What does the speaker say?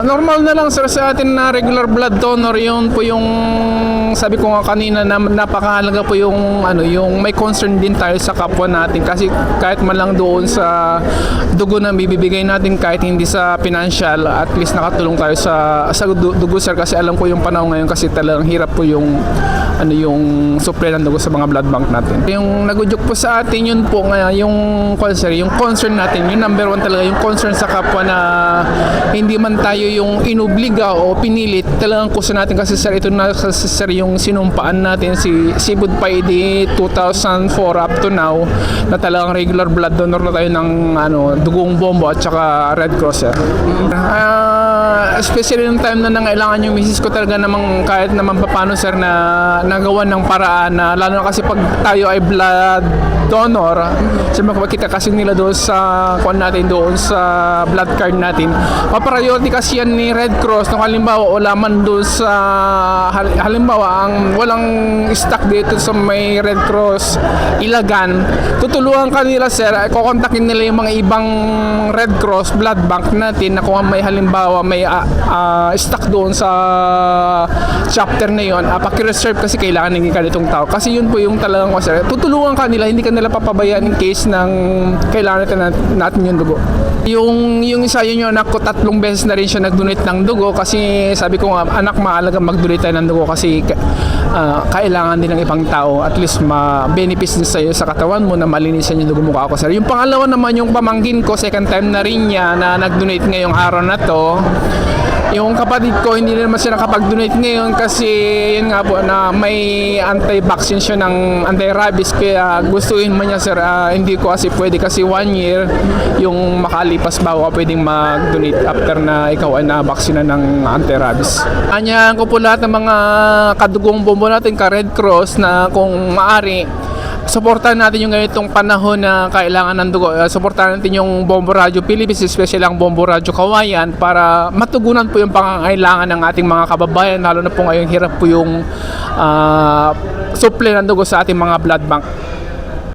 Normal na lang sir sa atin na regular blood donor, yun po yung sabi ko nga kanina na napakahalaga po yung yung may concern din tayo sa kapwa natin, kasi kahit man lang doon sa dugo na bibigay natin, kahit hindi sa financial, at least nakatulong tayo sa dugo sir, kasi alam ko yung panahon ngayon kasi talagang hirap po yung yung supply ng dugo sa mga blood bank natin. Yung nagudyok po sa atin, yun po nga yung concern natin, yung number one talaga, yung concern sa kapwa, na hindi man tayo yung inubliga o pinilit, talagang kusa natin, kasi sir ito na sir yung sinumpaan natin si Bud Paidi 2004 up to now, na talagang regular blood donor na tayo ng dugong bombo at saka Red Cross sir. Especially yung time na nangailangan yung misis ko talaga namang kahit naman paano sir na nagawa ng paraan, na lalo na kasi pag tayo ay blood donor, so makikita kasi nila doon sa natin doon sa blood card natin, pa-priority kasi yan ni Red Cross. Kung halimbawa wala man doon sa halimbawa ang walang stock dito sa may Red Cross Ilagan, tutulungan kanila sir, kukontakin nila yung mga ibang Red Cross blood bank natin na kung may halimbawa may stock doon sa chapter na yun, paki-reserve kasi kailangan ng ganitong tao, kasi yun po yung talagang sir, tutulungan kanila, hindi kanila papabayaan in case ng kailangan natin yung dugo. Yung isa yun yung anak ko, 3 beses na rin siya nag-donate ng dugo, kasi sabi ko nga, anak, mahalaga mag-donate tayo ng dugo, kasi kailangan din ng ibang tao, at least ma-benefits din sa'yo sa katawan mo na malinisan yung dugo mo ako sir. Yung pangalawa naman yung pamangkin ko, second time na rin niya na nag-donate ngayong araw na to. Yung kapatid ko, hindi na naman siya nakapag-donate ngayon kasi yun nga po na may anti-vaccine siya ng anti-rabies, kaya gustuin mo niya sir, hindi ko kasi pwede, kasi 1 year yung makalipas bago ka pwedeng mag-donate after na ikaw ay na-vaccine ng anti-rabies. Anyahan ko po lahat ng mga kadugong bombo natin ka Red Cross na kung maari, suportahan natin yung ganitong panahon na kailangan ng dugo. Suportahan natin yung Bombo Radyo Philippines, especially ang Bombo Radyo Kawayan, para matugunan po yung pangangailangan ng ating mga kababayan, lalo na po ngayong hirap po yung supply ng dugo sa ating mga blood bank.